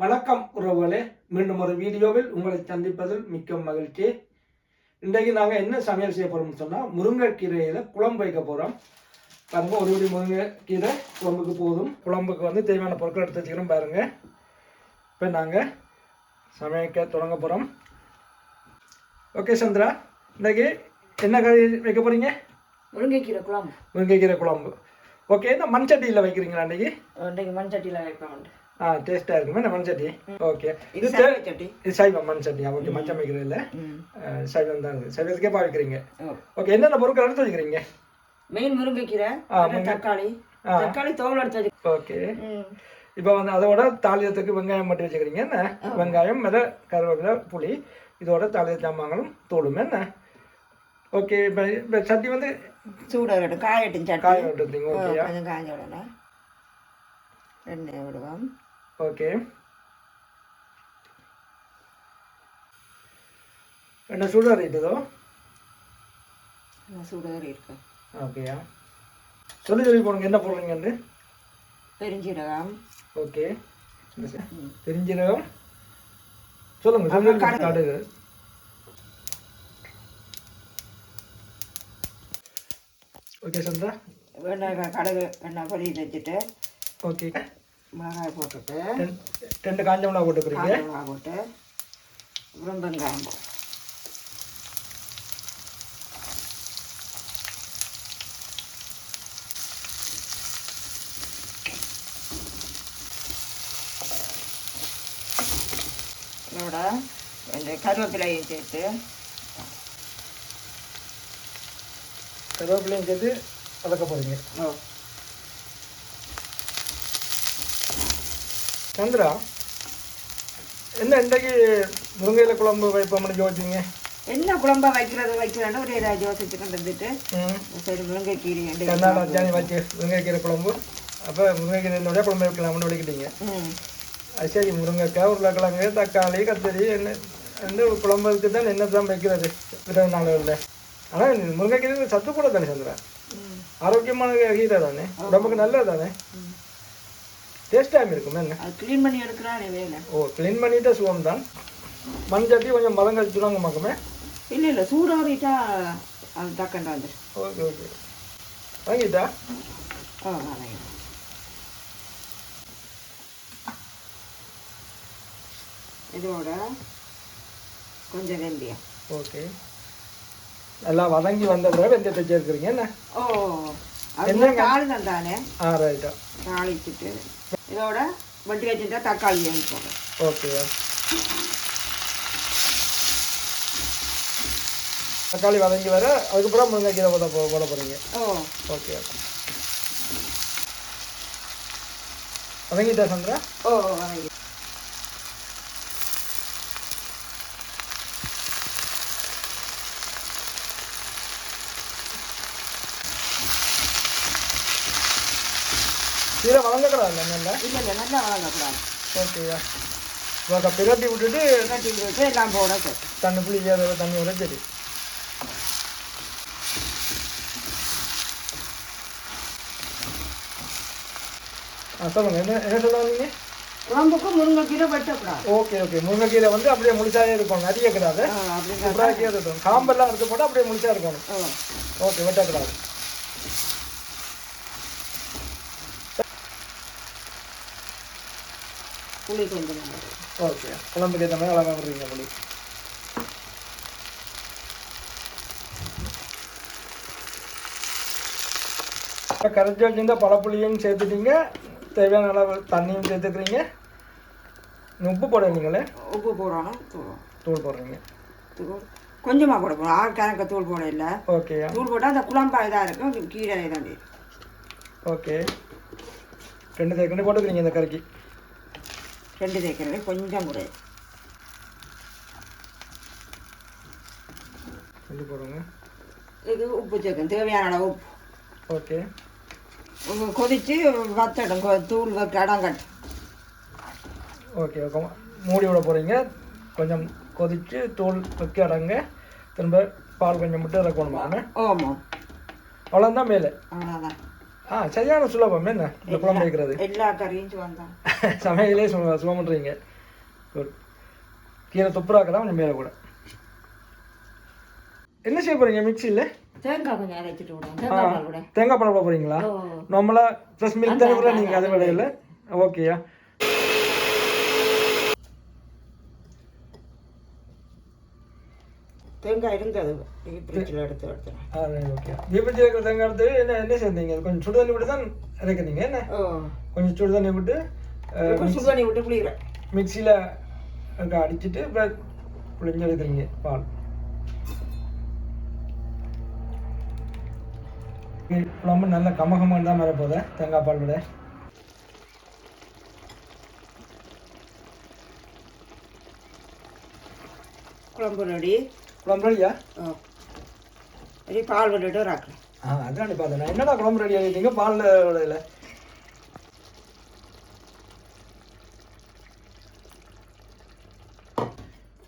வணக்கம் உறவுகளே, மீண்டும் ஒரு வீடியோவில் உங்களை சந்திப்பதில் மிக்க மகிழ்ச்சி. இன்றைக்கு நாங்கள் என்ன சமையல் செய்ய போகிறோம்னு சொன்னால், முருங்கைக்கீரையில் குழம்பு வைக்க போகிறோம். பாருங்கள், ஒரு வீடு முருங்கைக்கீரை குழம்புக்கு போதும். குழம்புக்கு வந்து தேவையான பொருட்கள் எடுத்து வச்சுக்கிறோம் பாருங்கள். இப்போ நாங்கள் சமைக்க தொடங்க போகிறோம். ஓகே சந்திரா, இன்றைக்கி என்ன கறி வைக்க போகிறீங்க? முருங்கைக்கீரை குழம்பு. முருங்கைக்கீரை குழம்பு. ஓகே, இந்த மண் சட்டியில் வைக்கிறீங்களா இன்றைக்கி? இன்றைக்கு மண் சட்டியில் வைப்போம். டேஸ்ட்டாக இருக்குமே இந்த மண் சட்டி. ஓகே, இது சட்டி. இது சைவம் மண் சட்டி. ஓகே, மஞ்சள் வைக்கிறது இல்லை, சைவம் தான் இருக்குது. சைவத்துக்கே பாவிக்கிறீங்க. ஓகே, என்னென்ன பொருட்கள் எடுத்து வச்சுக்கிறீங்க? மெயின் முருங்கைக்கீரை, தக்காளி தோல் எடுத்து வச்சு. ஓகே, இப்போ வந்து அதோட தாளியத்துக்கு வெங்காயம் மட்டும் வச்சுக்கிறீங்க என்ன? வெங்காயம் மேலே கருவேப்பிலை புளி இதோட தாளிய சாமான்களும் தோளும் என்ன? ஓகே, இப்போ சட்டி வந்து சூடாகட்டும், காயட்டும். சட்டி காய விட்டுருந்தீங்க. ஓகே, கொஞ்சம் காஞ்ச உடனே எண்ணெய் விடுவோம். ஓகே, என்ன சூடாறிட்டதோ? சூடாரி இருக்கு. ஓகேயா, சொல்லி போடுங்க என்ன போடுறீங்கன்னு. பெருஞ்சீரகம். ஓகே, பெருஞ்சீரகம் சொல்லுங்க. கடுகு. ஓகே சந்திரா, வெண்ணெய் கடுகு எண்ணெய் பொரி வச்சுட்டு. ஓகே, மிளகாய் போட்டுட்டு 2 காஞ்ச மிளகா போட்டுக்கிறீங்க. மிளகாய் போட்டு அப்புறம் வெங்காயம் இதோட இந்த கருவேப்பிலையும் சேர்த்து வதக்க போகிறீங்க. சந்திரா, என்ன இன்றைக்கு முருங்கையில் குழம்பு வைப்போம்னு யோசிச்சிங்க? என்ன குழம்பா வைக்கிறேன்னு ஒரு ஏதாவது யோசிச்சு கொண்டு வந்துட்டு சரி முருங்கைக்கீரை கர்நாடகா வச்சு முருங்கைக்கீரை குழம்பு. அப்போ முருங்கைக்கீரையோட குழம்பு வைக்கலாம்னு விளக்கிட்டீங்க. அது சரி, முருங்கைக்காய், உருளைக்கிழங்கு, தக்காளி, கத்திரி என்ன குழம்புக்கு தான் என்ன தான் வைக்கிறது வித நாளில். ஆனால் முருங்கைக்கீரை சத்து கூட தானே சந்திரா, ஆரோக்கியமான கீரை தானே, உடம்புக்கு நல்லது தானே, டேஸ்டாக இருக்கும். என்ன க்ளீன் பண்ணி எடுக்கிறானே வேலை. ஓ, க்ளீன் பண்ணிட்டு சுகம் தான். மண் சட்டி கொஞ்சம் மதம் கழிச்சுடுவாங்க மக்கமே. இல்லை சூடாகிட்டா அது டக்கண்டா வந்து. ஓகே ஓகே, வாங்கிட்டா. வாங்கிட்டேன். இதோட கொஞ்சம் வெந்தயம். ஓகே, நல்லா வதங்கி வந்த பிறகு வெந்தயத்தை சேர்க்குறீங்க என்ன? என்ன தாளிதான் தானே. ரைட்டா, தாளிச்சுட்டு இதோட வட்டி வச்சுட்டா தக்காளி போடுறேன். ஓகே, தக்காளி வதங்கி வர அதுக்கப்புறம் முருங்கைக்கீரை போட போகிறீங்க. ஓகே, வதங்கிட்டா சந்திரா? வதங்கி கீரை வளர்ந்துக்கூடாது இல்லை? இல்லை நல்லா வளர்க்கக்கூடாது. ஓகேயா, இப்போ பிரட்டி விட்டுட்டு எல்லாம் போட தண்ணி புளி தண்ணி விட சரி. சொல்லுங்க, என்ன சொல்ல வந்தீங்க? குழம்புக்கு முருங்கைக்கீரை வெட்டக்கூடாது. ஓகே ஓகே, முருங்கைக்கீரை வந்து அப்படியே முழுசாக இருக்கணும், நிறைய கூடாது. கீரை இருக்கணும், காம்பெல்லாம் எடுத்து போட்டு அப்படியே முழுசாக இருக்கணும். ஓகே, வெட்டக்கூடாது. புளி கொஞ்சம். ஓகே, குழம்புக்கு ஏற்ற மாதிரி அழகாக விடுறீங்க புளி. கரைச்சி வச்சுருந்தா பழப்புளியும் சேர்த்துட்டீங்க, தேவையான அளவு தண்ணியும் சேர்த்துக்கிறீங்க. உப்பு போடுவீங்களே? உப்பு போடணும். தூள் போடுறீங்க. கொஞ்சமாக போட போகணும், கணக்கு தூள் போட இல்லை. ஓகே, தூள் போட்டால் அந்த குழம்பா இதாக இருக்கும், கீரை இதாண்டி. ஓகே, 2 தேக்கண்டு போட்டுக்கிறீங்க இந்த கறிக்கு. 2 தேக்கிறது கொஞ்சம் கூட போடுங்க. இது உப்பு சேர்க்கணும், தேவையான அளவு உப்பு. ஓகே, கொதித்து வத்தடும், தூள் வைக்க இடம் கட்டு. ஓகே, மூடி விட போகிறீங்க. கொஞ்சம் கொதித்து தூள் வைக்க இடங்க, திரும்ப பால் கொஞ்சம் மட்டும் இறக்கணுமா? ஆமாம், அவ்வளோதான். மேலே அவ்வளோதான். சரியான சுலபம் என்ன இந்த குழம்பு வைக்கிறது. எல்லா கறியும் சுவந்தான். சமையலே சுமன்றீங்க. குட். கீரை தொப்புராக்கலாம் கொஞ்சம் மேலே கூட. என்ன செய்ய போறீங்க மிக்சியில்? தேங்காய் கொஞ்சம் அரைச்சிட்டு விடுவோம். தேங்காய் பால் கூட. தேங்காய் பால் போட போறீங்களா? நார்மலாக ஃப்ரெஷ் மில்க் தானே கூட நீங்கள் அதை விட இல்லை. ஓகேயா. தேங்காய் இருந்தது ஃப்ரிட்ஜில் எடுத்து எடுத்துறேன். ஓகே. ஃப்ரிட்ஜில் இருக்கிற தேங்காய் எடுத்து என்ன சேர்ந்தீங்க? கொஞ்சம் சுடு தண்ணி விட்டு தான் இறக்குறீங்க என்ன? கொஞ்சம் சுடு தண்ணி விட்டு சுடு தண்ணி விட்டு புளிக்கிறேன். மிக்சியில் அடிச்சுட்டு இப்போ புளிஞ்சு எடுக்கிறீங்க பால். குழம்பு நல்ல கமகமாக தான் வரப்போகுது தேங்காய் பால் விட. குழம்பு ரெடி. குழம்பு ரெடியா? ரெடி. பால் விட்டுட்டு ராக்கிறேன். அதான் பார்த்தேன். என்னடா குழம்பு ரெடி ஆகிட்டீங்க பாலில் விடையில?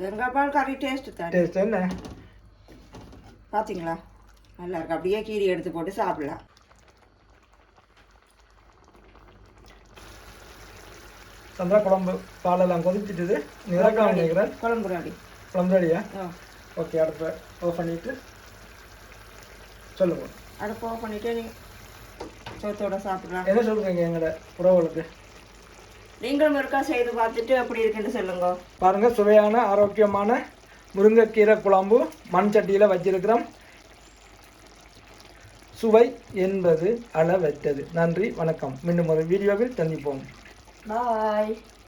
தேங்காய் பால் கறி டேஸ்ட் தான். டேஸ்ட் என்ன பார்த்தீங்களா? நல்லா இருக்கு. அப்படியே கீரி எடுத்து போட்டு சாப்பிடலாம். சந்திரா குழம்பு பாலெல்லாம் கொதிச்சிட்டுது. நிறக்காம நினைக்கிறேன். குழம்பு ரெடி. குழம்பு ரெடியா? ஓகே. அடுப்பை ஆஃப் பண்ணிவிட்டு சொல்லுங்கள். அடுப்பை ஆஃப் பண்ணிவிட்டு நீங்கள் சோத்தோட சாப்பிட்லாம். என்ன சொல்கிறீங்க எங்களோட உறவுகளுக்கு? நீங்களும் இருக்கா செய்து பார்த்துட்டு அப்படி இருக்குன்னு சொல்லுங்க. பாருங்கள், சுவையான ஆரோக்கியமான முருங்கைக்கீரை குழம்பு மண் சட்டியில் வச்சிருக்கிறோம். சுவை என்பது அளவற்றது. நன்றி, வணக்கம். மீண்டும் ஒரு வீடியோவில் சந்திப்போம். பாய்.